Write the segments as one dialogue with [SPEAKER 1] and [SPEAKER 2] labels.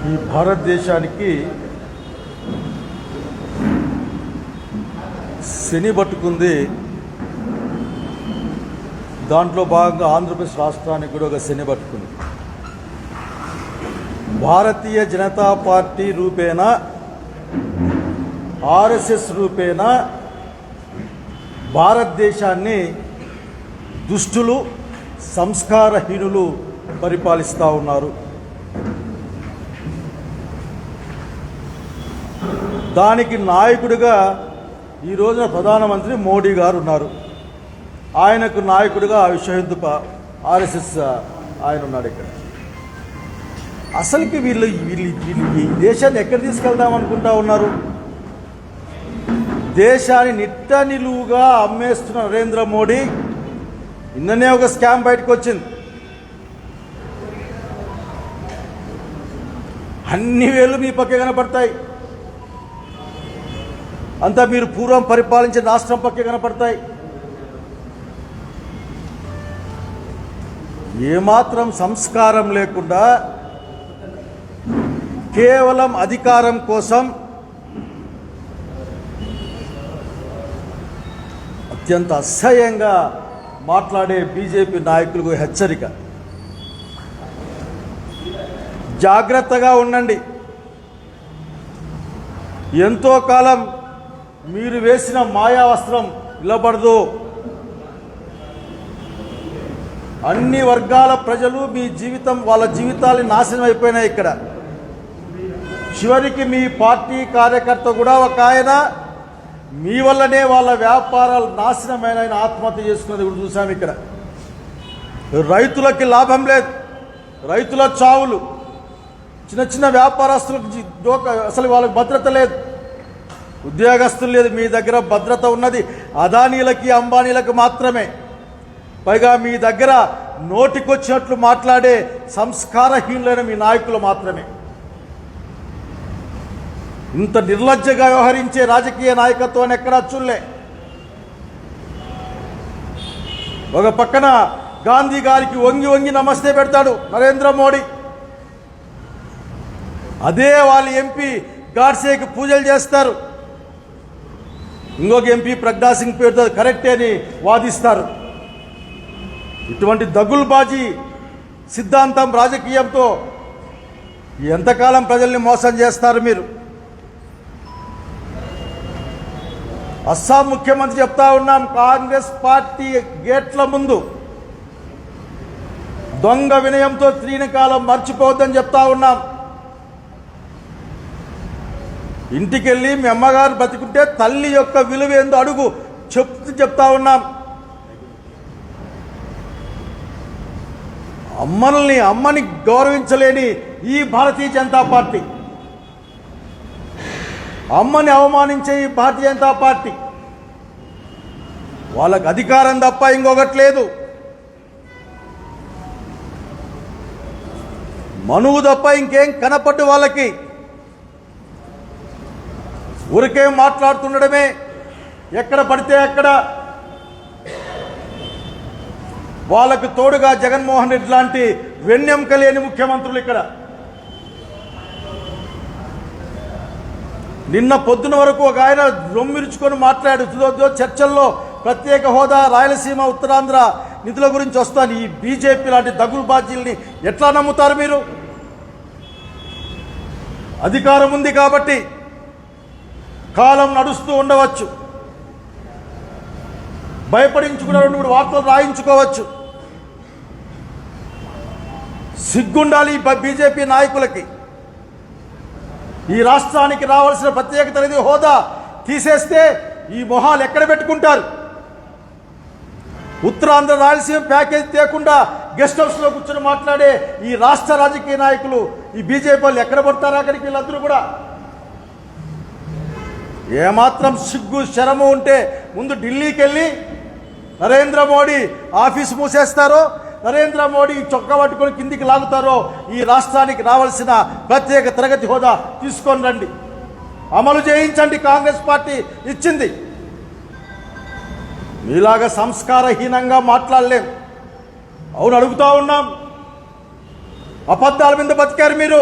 [SPEAKER 1] ఈ భారతదేశానికి శని పట్టుకుంది. దాంట్లో భాగంగా ఆంధ్రప్రదేశ్ రాష్ట్రానికి కూడా ఒక శని పట్టుకుంది. భారతీయ జనతా పార్టీ రూపేణ, ఆర్ఎస్ఎస్ రూపేణ భారతదేశాన్ని దుష్టులు, సంస్కారహీనులు పరిపాలిస్తూ ఉన్నారు. దానికి నాయకుడిగా ఈ రోజున ప్రధానమంత్రి మోడీ గారు ఉన్నారు. ఆయనకు నాయకుడిగా విశ్వ హిందూ ఆర్ఎస్ఎస్ ఆయన ఉన్నాడు. ఇక్కడ అసలుకి వీళ్ళు ఈ దేశాన్ని ఎక్కడ తీసుకెళ్దామనుకుంటా ఉన్నారు? దేశాన్ని నిట్ట నిలువుగా అమ్మేస్తున్న నరేంద్ర మోడీ నిన్ననే ఒక స్కామ్ బయటకు వచ్చింది. అన్ని వేళ్ళు మీ పక్కే కనపడతాయి. అంతా మీరు పూర్వం పరిపాలించిన రాష్ట్రం పక్కే కనపడతాయి. ఏమాత్రం సంస్కారం లేకుండా కేవలం అధికారం కోసం అత్యంత అసహ్యంగా మాట్లాడే బీజేపీ నాయకులకు హెచ్చరిక. జాగ్రత్తగా ఉండండి. ఎంతో కాలం మీరు వేసిన మాయా వస్త్రం నిలబడదు. అన్ని వర్గాల ప్రజలు మీ జీవితం, వాళ్ళ జీవితాలు నాశనం అయిపోయినాయి. ఇక్కడ చివరికి మీ పార్టీ కార్యకర్త కూడా ఒక ఆయన మీ వల్లనే వాళ్ళ వ్యాపారాలు నాశనమైన ఆయన ఆత్మహత్య చేసుకున్నది కూడా చూసాము. ఇక్కడ రైతులకి లాభం లేదు, రైతుల చావులు, చిన్న చిన్న వ్యాపారస్తులకు అసలు వాళ్ళకి భద్రత లేదు, ఉద్యోగస్తులు లేదు. మీ దగ్గర భద్రత ఉన్నది అదానీలకి, అంబానీలకు మాత్రమే. పైగా మీ దగ్గర నోటికొచ్చినట్లు మాట్లాడే సంస్కారహీనులైన మీ నాయకులు మాత్రమే. ఇంత నిర్లజ్జగా వ్యవహరించే రాజకీయ నాయకత్వాన్ని ఎక్కడా చూడలే. ఒక పక్కన గాంధీ గారికి వంగి వంగి నమస్తే పెడతాడు నరేంద్ర మోడీ. అదే వాళ్ళ ఎంపీ గాడ్సేకి పూజలు చేస్తారు. ఇంకొక ఎంపీ ప్రజ్ఞా సింగ్ పేరుతో కరెక్టే అని వాదిస్తారు. ఇటువంటి దగుల్బాజీ సిద్ధాంతం రాజకీయంతో ఎంతకాలం ప్రజల్ని మోసం చేస్తారు మీరు? అస్సాం ముఖ్యమంత్రి చెప్తా ఉన్నాం, కాంగ్రెస్ పార్టీ గేట్ల ముందు దొంగ వినయంతో శ్రీనికాలం మర్చిపోవద్దని చెప్తా ఉన్నాం. ఇంటికెళ్ళి మీ అమ్మగారు బతికుంటే తల్లి యొక్క విలువ ఏందో అడుగు చెప్తా ఉన్నాం. అమ్మని గౌరవించలేని ఈ భారతీయ జనతా పార్టీ, అమ్మని అవమానించే ఈ భారతీయ జనతా పార్టీ, వాళ్ళకు అధికారం తప్ప ఇంకొకటి లేదు, మనువు తప్ప ఇంకేం కనపడ్డు వాళ్ళకి. ఊరికే మాట్లాడుతుండడమే, ఎక్కడ పడితే అక్కడ. వాళ్ళకు తోడుగా జగన్మోహన్ రెడ్డి లాంటి వెన్నెంక లేని ముఖ్యమంత్రులు ఇక్కడ. నిన్న పొద్దున వరకు ఒక ఆయన రొమ్మిరుచుకొని మాట్లాడుతుందో చర్చల్లో ప్రత్యేక హోదా, రాయలసీమ, ఉత్తరాంధ్ర నిధుల గురించి వస్తాను. ఈ బీజేపీ లాంటి దగులుబాజీల్ని ఎట్లా నమ్ముతారు మీరు? అధికారం ఉంది కాబట్టి కాలం నడుస్తూ ఉండవచ్చు, భయపడించుకున్న 2-3 వార్తలు రాయించుకోవచ్చు. సిగ్గుండాలి ఈ బీజేపీ నాయకులకి. ఈ రాష్ట్రానికి రావాల్సిన ప్రత్యేక తరగతి హోదా తీసేస్తే ఈ మొహాలు ఎక్కడ పెట్టుకుంటారు? ఉత్తరాంధ్ర, రాయలసీమ ప్యాకేజ్ తేకుండా గెస్ట్ హౌస్లో కూర్చొని మాట్లాడే ఈ రాష్ట్ర రాజకీయ నాయకులు, ఈ బీజేపీ వాళ్ళు ఎక్కడ పడతారు? అక్కడికి వీళ్ళందరూ కూడా ఏమాత్రం సిగ్గు శరము ఉంటే ముందు ఢిల్లీకి వెళ్ళి నరేంద్ర మోడీ ఆఫీస్ మూసేస్తారో, నరేంద్ర మోడీ చొక్కా పట్టుకొని కిందికి లాగుతారో ఈ రాష్ట్రానికి రావాల్సిన ప్రత్యేక తరగతి హోదా తీసుకొని రండి, అమలు చేయించండి. కాంగ్రెస్ పార్టీ ఇచ్చింది. మీలాగా సంస్కారహీనంగా మాట్లాడలేం. అవును, అడుగుతా ఉన్నాం. అబద్ధాల మీద బతికారు మీరు.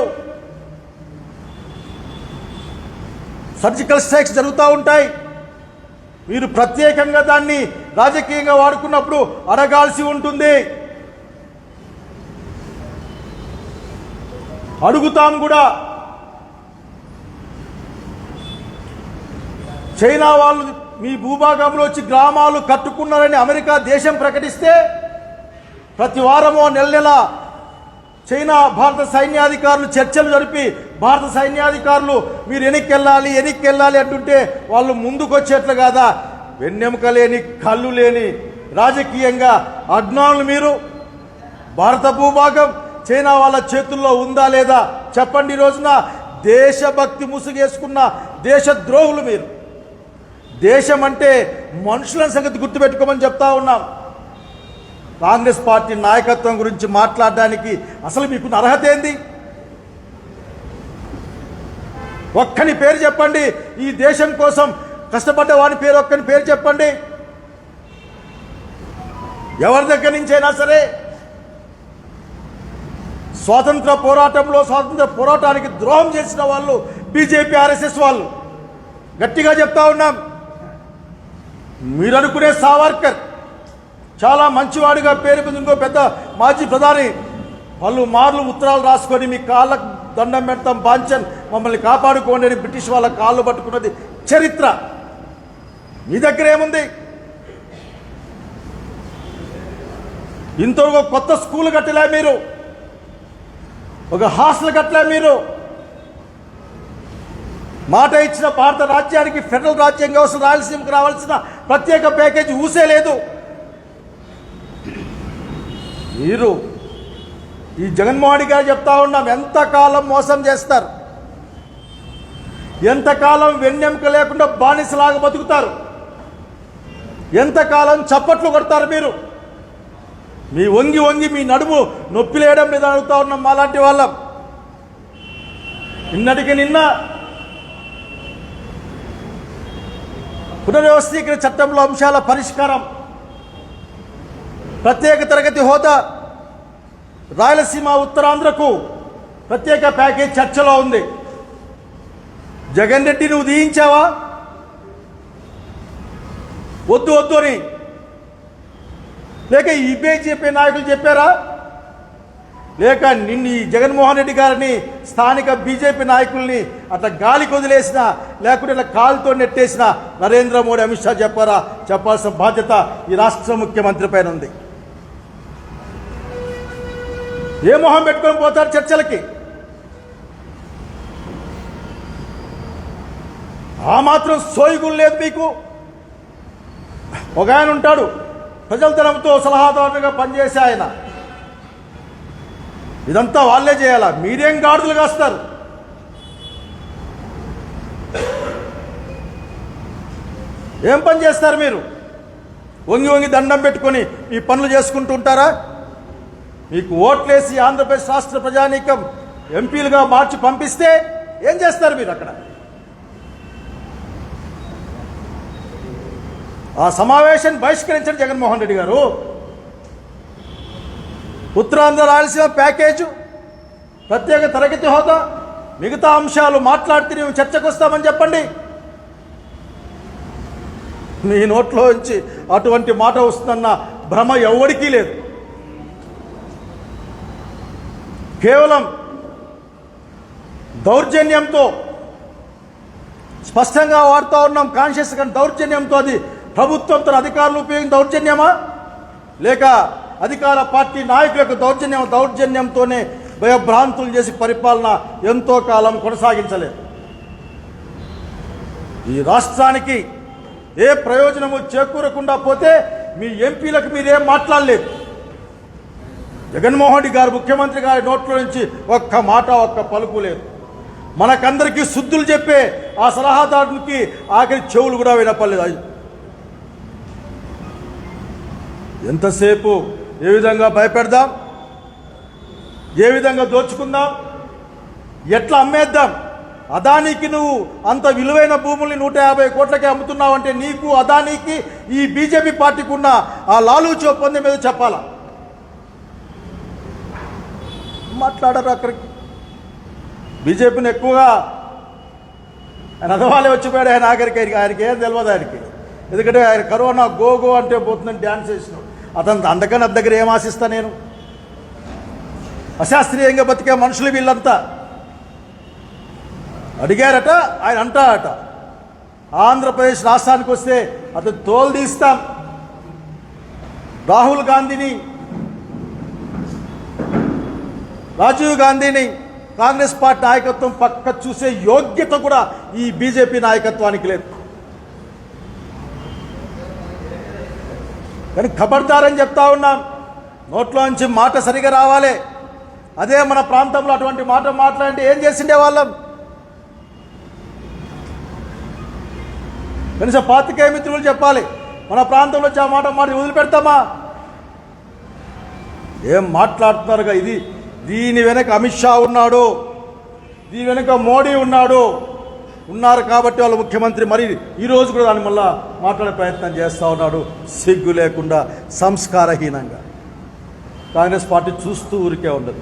[SPEAKER 1] సర్జికల్ స్ట్రైక్స్ జరుగుతూ ఉంటాయి. మీరు ప్రత్యేకంగా దాన్ని రాజకీయంగా వాడుకున్నప్పుడు అడగాల్సి ఉంటుంది. అడుగుతాం కూడా. చైనా వాళ్ళు మీ భూభాగంలో వచ్చి గ్రామాలు కట్టుకున్నారని అమెరికా దేశం ప్రకటిస్తే ప్రతి వారమో నెల చైనా భారత సైన్యాధికారులు చర్చలు జరిపి భారత సైన్యాధికారులు మీరు వెనక్కి అంటుంటే వాళ్ళు ముందుకు వచ్చేట్లు కాదా? వెన్నెముక లేని కళ్ళు లేని రాజకీయంగా అజ్ఞానులు మీరు. భారత భూభాగం చైనా వాళ్ళ చేతుల్లో ఉందా లేదా చెప్పండి. ఈ రోజున దేశభక్తి ముసుగేసుకున్న దేశద్రోహులు మీరు. దేశం అంటే మనుషుల సంగతి గుర్తుపెట్టుకోమని చెప్తా ఉన్నాం. కాంగ్రెస్ పార్టీ నాయకత్వం గురించి మాట్లాడడానికి అసలు మీకు అర్హత ఏంది? ఒక్కని పేరు చెప్పండి. ఈ దేశం కోసం కష్టపడ్డ వాని పేరు ఒక్కని పేరు చెప్పండి. ఎవరి దగ్గర నుంచైనా సరే స్వాతంత్ర పోరాటానికి ద్రోహం చేసిన వాళ్ళు బీజేపీ ఆర్ఎస్ఎస్ వాళ్ళు. గట్టిగా చెప్తా ఉన్నాం. మీరు అనుకునే సావర్కర్ చాలా మంచివాడిగా పేరు మీద ఇంకో పెద్ద మాజీ ప్రధాని పలుమార్లు ఉత్తరాలు రాసుకొని మీ కాళ్ళకు దండం పెడతాం బాంచన్ మమ్మల్ని కాపాడుకోండి అని బ్రిటిష్ వాళ్ళ కాళ్ళు పట్టుకున్నది చరిత్ర. మీ దగ్గర ఏముంది? ఇంతవరకు కొత్త స్కూల్ కట్టలే మీరు, ఒక హాస్టల్ కట్టలే మీరు. మాట ఇచ్చిన భారత రాజ్యానికి ఫెడరల్ రాజ్యంగా వస్తున్న రాయలసీమకు రావాల్సిన ప్రత్యేక ప్యాకేజీ ఊసే లేదు. మీరు ఈ జగన్మోహన్ రెడ్డి గారు చెప్తా ఉన్నాం, ఎంతకాలం మోసం చేస్తారు, ఎంతకాలం వెన్నెముక లేకుండా బానిసలాగా బతుకుతారు, ఎంతకాలం చప్పట్లు కొడతారు మీరు. మీ వంగి మీ నడుము నొప్పి లేయడం మీద అడుగుతా ఉన్నాం మాలాంటి వాళ్ళం. నిన్నటికి నిన్న పునర్వ్యవస్థీకరణ చట్టంలో అంశాల పరిష్కారం, ప్రత్యేక తరగతి హోదా, రాయలసీమ ఉత్తరాంధ్రకు ప్రత్యేక ప్యాకేజ్ చర్చలో ఉంది. జగన్ రెడ్డి నువ్వు దీయించావా? వద్దు అని లేక ఈ బీజేపీ నాయకులు చెప్పారా? లేక నిన్ను ఈ జగన్మోహన్ రెడ్డి గారిని స్థానిక బీజేపీ నాయకుల్ని అట్లా గాలికి వదిలేసిన లేకుంటే ఇట్లా కాలుతో నెట్టేసిన నరేంద్ర మోడీ అమిత్ షా చెప్పారా? చెప్పాల్సిన బాధ్యత ఈ రాష్ట్ర ముఖ్యమంత్రి పైన ఉంది. ఏ మొహం పెట్టుకొని పోతారు చర్చలకి? ఆ మాత్రం సోయిగులు లేదు మీకు. ఒక ఆయన ఉంటాడు, ప్రజల తరంతో సలహాదారుగా పనిచేసే ఆయన. ఇదంతా వాళ్ళే చేయాలా? మీరేం గాడుదలు కాస్తారు? ఏం పని చేస్తారు మీరు? వంగి దండం పెట్టుకొని ఈ పనులు చేసుకుంటూ ఉంటారా? మీకు ఓట్లేసి ఆంధ్రప్రదేశ్ రాష్ట్ర ప్రజానీకం ఎంపీలుగా మార్చి పంపిస్తే ఏం చేస్తారు మీరు అక్కడ? ఆ సమావేశాన్ని బహిష్కరించండి జగన్మోహన్ రెడ్డి గారు. ఉత్తరాంధ్ర రాయలసీమ ప్యాకేజు, ప్రత్యేక తరగతి హోదా, మిగతా అంశాలు మాట్లాడితే మేము చర్చకు వస్తామని చెప్పండి. మీ నోట్లో నుంచి అటువంటి మాట వస్తుందన్న భ్రమ ఎవరికీ లేదు. కేవలం దౌర్జన్యంతో, స్పష్టంగా వాడుతూ ఉన్నాం కాన్షియస్ గా, దౌర్జన్యంతో. అది ప్రభుత్వం తన అధికారులు ఉపయోగించిన దౌర్జన్యమా లేక అధికార పార్టీ నాయకుల యొక్క దౌర్జన్యంతోనే భయభ్రాంతులు చేసి పరిపాలన ఎంతో కాలం కొనసాగించలేదు. ఈ రాష్ట్రానికి ఏ ప్రయోజనము చేకూరకుండా పోతే మీ ఎంపీలకు మీరేం మాట్లాడలేదు. జగన్మోహన్ రెడ్డి గారు ముఖ్యమంత్రి గారి నోట్లో నుంచి ఒక్క మాట ఒక్క పలుకు లేదు. మనకందరికీ శుద్ధులు చెప్పే ఆ సలహాదారునికి ఆఖరి చెవులు కూడా వినపడలేదు. ఎంతసేపు ఏ విధంగా భయపెడదాం, ఏ విధంగా దోచుకుందాం, ఎట్లా అమ్మేద్దాం? అదానికి నువ్వు అంత విలువైన భూముల్ని 150 కోట్లకే అమ్ముతున్నావంటే నీకు అదానికి ఈ బీజేపీ పార్టీకి ఉన్న ఆ లాలూచి ఒప్పందం మీద చెప్పాలా? మాట్లాడరు. అక్కడికి బీజేపీని ఎక్కువగా ఆయన అదవాలే వచ్చిపోయాడు. ఆయన ఆఖరికి ఆయనకి ఏం తెలియదు ఆయనకి. ఎందుకంటే ఆయన కరోనా గోగో అంటే పోతుందని డ్యాన్స్ చేసినాడు. అతను అందుకని అది దగ్గర ఏం ఆశిస్తా నేను? అశాస్త్రీయంగా బతికే మనుషులు వీళ్ళంతా. అడిగారట, ఆయన అంటాడట ఆంధ్రప్రదేశ్ రాష్ట్రానికి వస్తే అతను తోలు తీస్తాం. రాహుల్ గాంధీని, రాజీవ్ గాంధీని కాంగ్రెస్ పార్టీ నాయకత్వం పక్క చూసే యోగ్యత కూడా ఈ బీజేపీ నాయకత్వానికి లేదు. కానీ ఖబర్దారని చెప్తా ఉన్నాం. నోట్లోంచి మాట సరిగా రావాలి. అదే మన ప్రాంతంలో అటువంటి మాట మాట్లాడితే ఏం చేసిండే వాళ్ళం? కనీసం పాత్రికేయ మిత్రులు చెప్పాలి. మన ప్రాంతంలో వచ్చి ఆ మాట వదిలిపెడతామా? ఏం మాట్లాడుతున్నారుగా? ఇది దీని వెనక అమిత్ షా ఉన్నాడు, దీని వెనక మోడీ ఉన్నారు కాబట్టి వాళ్ళ ముఖ్యమంత్రి మరి ఈరోజు కూడా దాన్ని మళ్ళా మాట్లాడే ప్రయత్నం చేస్తూ ఉన్నాడు. సిగ్గు లేకుండా, సంస్కారహీనంగా. కాంగ్రెస్ పార్టీ చూస్తూ ఊరికే ఉండదు.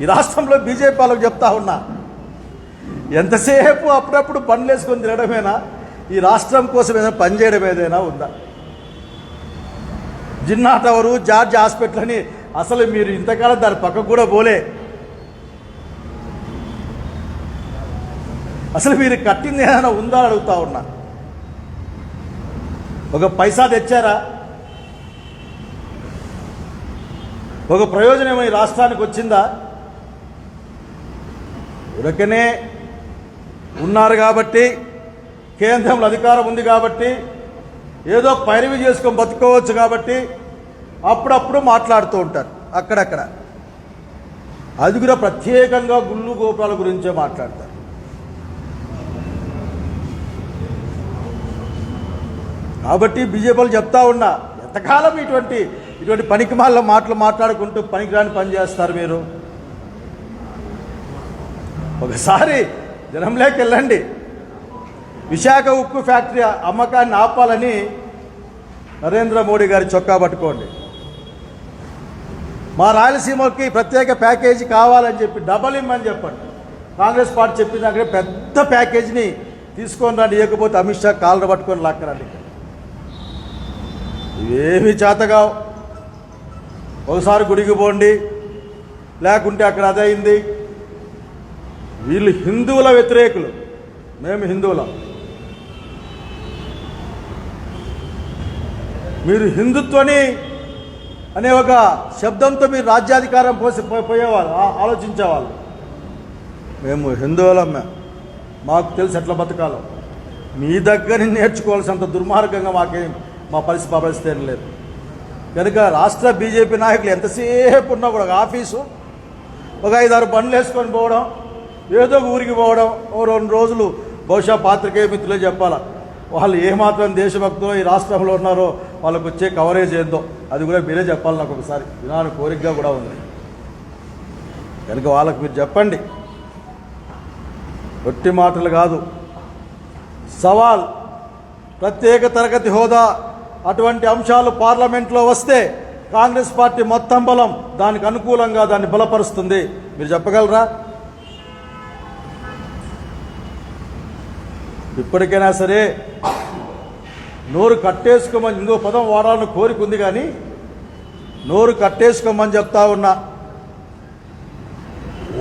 [SPEAKER 1] ఈ రాష్ట్రంలో బీజేపీ వాళ్ళకు చెప్తా ఉన్నా, ఎంతసేపు అప్పుడప్పుడు పనులు వేసుకొని తిరగడమేనా? ఈ రాష్ట్రం కోసం ఏదైనా పనిచేయడం ఏదైనా ఉందా? జిన్నా టవరు, జార్జ్ హాస్పిటల్ అని అసలు మీరు ఇంతకాలం దాని పక్కకు కూడా పోలే. అసలు మీరు కట్టింది ఏదైనా ఉందా అని అడుగుతా ఉన్నా. ఒక పైసా తెచ్చారా? ఒక ప్రయోజనం ఈ రాష్ట్రానికి వచ్చిందా? ఉరకనే ఉన్నారు కాబట్టి, కేంద్రంలో అధికారం ఉంది కాబట్టి, ఏదో పైరవి చేసుకొని బతుకోవచ్చు కాబట్టి అప్పుడప్పుడు మాట్లాడుతూ ఉంటారు అక్కడక్కడ. అది కూడా ప్రత్యేకంగా గుళ్ళు గోపురాల గురించే మాట్లాడతారు. కాబట్టి బీజేపీలు చెప్తా ఉన్నా, ఎంతకాలం ఇటువంటి పనికిమాల మాటలు మాట్లాడుకుంటూ పనికిరాని పని చేస్తారు మీరు? ఒకసారి జనంలోకి వెళ్ళండి. విశాఖ ఉక్కు ఫ్యాక్టరీ అమ్మకాన్ని ఆపాలని నరేంద్ర మోడీ గారి చొక్కా పట్టుకోండి. మా రాయలసీమకి ప్రత్యేక ప్యాకేజీ కావాలని చెప్పి డబల్ ఇమ్మని చెప్పండి. కాంగ్రెస్ పార్టీ చెప్పిన దగ్గర పెద్ద ప్యాకేజీని తీసుకొని రండి, ఇవ్వకపోతే అమిత్ షా కాళ్ళను పట్టుకొని లాక్కరండి. ఇవేమీ చేతగావు. ఒకసారి గుడికి పోండి, లేకుంటే అక్కడ అదైంది. వీళ్ళు హిందువుల వ్యతిరేకులు, మేము హిందువులం. మీరు హిందుత్వని అనే ఒక శబ్దంతో మీరు రాజ్యాధికారం పోయేవాళ్ళు, ఆలోచించేవాళ్ళు. మేము హిందువులం, మాకు తెలిసి ఎట్లా బతకాలో. మీ దగ్గర నేర్చుకోవాల్సినంత దుర్మార్గంగా మా పరిస్థితి ఏం లేదు. కనుక రాష్ట్ర బీజేపీ నాయకులు ఎంతసేపు ఉన్నా కూడా ఆఫీసు ఒక 5-6 బండ్లు వేసుకొని పోవడం, ఏదో ఊరికి పోవడం, ఓ 2 రోజులు బహుశా పాత్రికేయ మిత్రులే చెప్పాలా వాళ్ళు ఏమాత్రం దేశభక్తులు ఈ రాష్ట్రంలో ఉన్నారో వాళ్ళకు వచ్చే కవరేజ్ ఏందో అది కూడా మీరే చెప్పాలి. నాకు ఒకసారి వినాలని కోరికగా కూడా ఉంది. కనుక వాళ్ళకు మీరు చెప్పండి, ఒట్టి మాటలు కాదు. సవాల్, ప్రత్యేక తరగతి హోదా అటువంటి అంశాలు పార్లమెంట్లో వస్తే కాంగ్రెస్ పార్టీ మొత్తం బలం దానికి అనుకూలంగా దాన్ని బలపరుస్తుంది. మీరు చెప్పగలరా? ఇప్పటికైనా సరే నోరు కట్టేసుకోమని, ఇంకో పదం వాడాలని కోరిక ఉంది కానీ నోరు కట్టేసుకోమని చెప్తా ఉన్నా.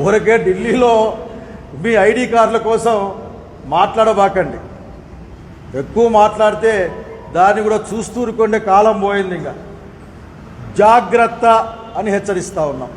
[SPEAKER 1] ఊరికే ఢిల్లీలో మీ ఐడి కార్డుల కోసం మాట్లాడబాకండి. ఎక్కువ మాట్లాడితే దాన్ని కూడా చూస్తూ ఊరుకుండే కాలం పోయింది. ఇంకా జాగ్రత్త అని హెచ్చరిస్తా ఉన్నాం.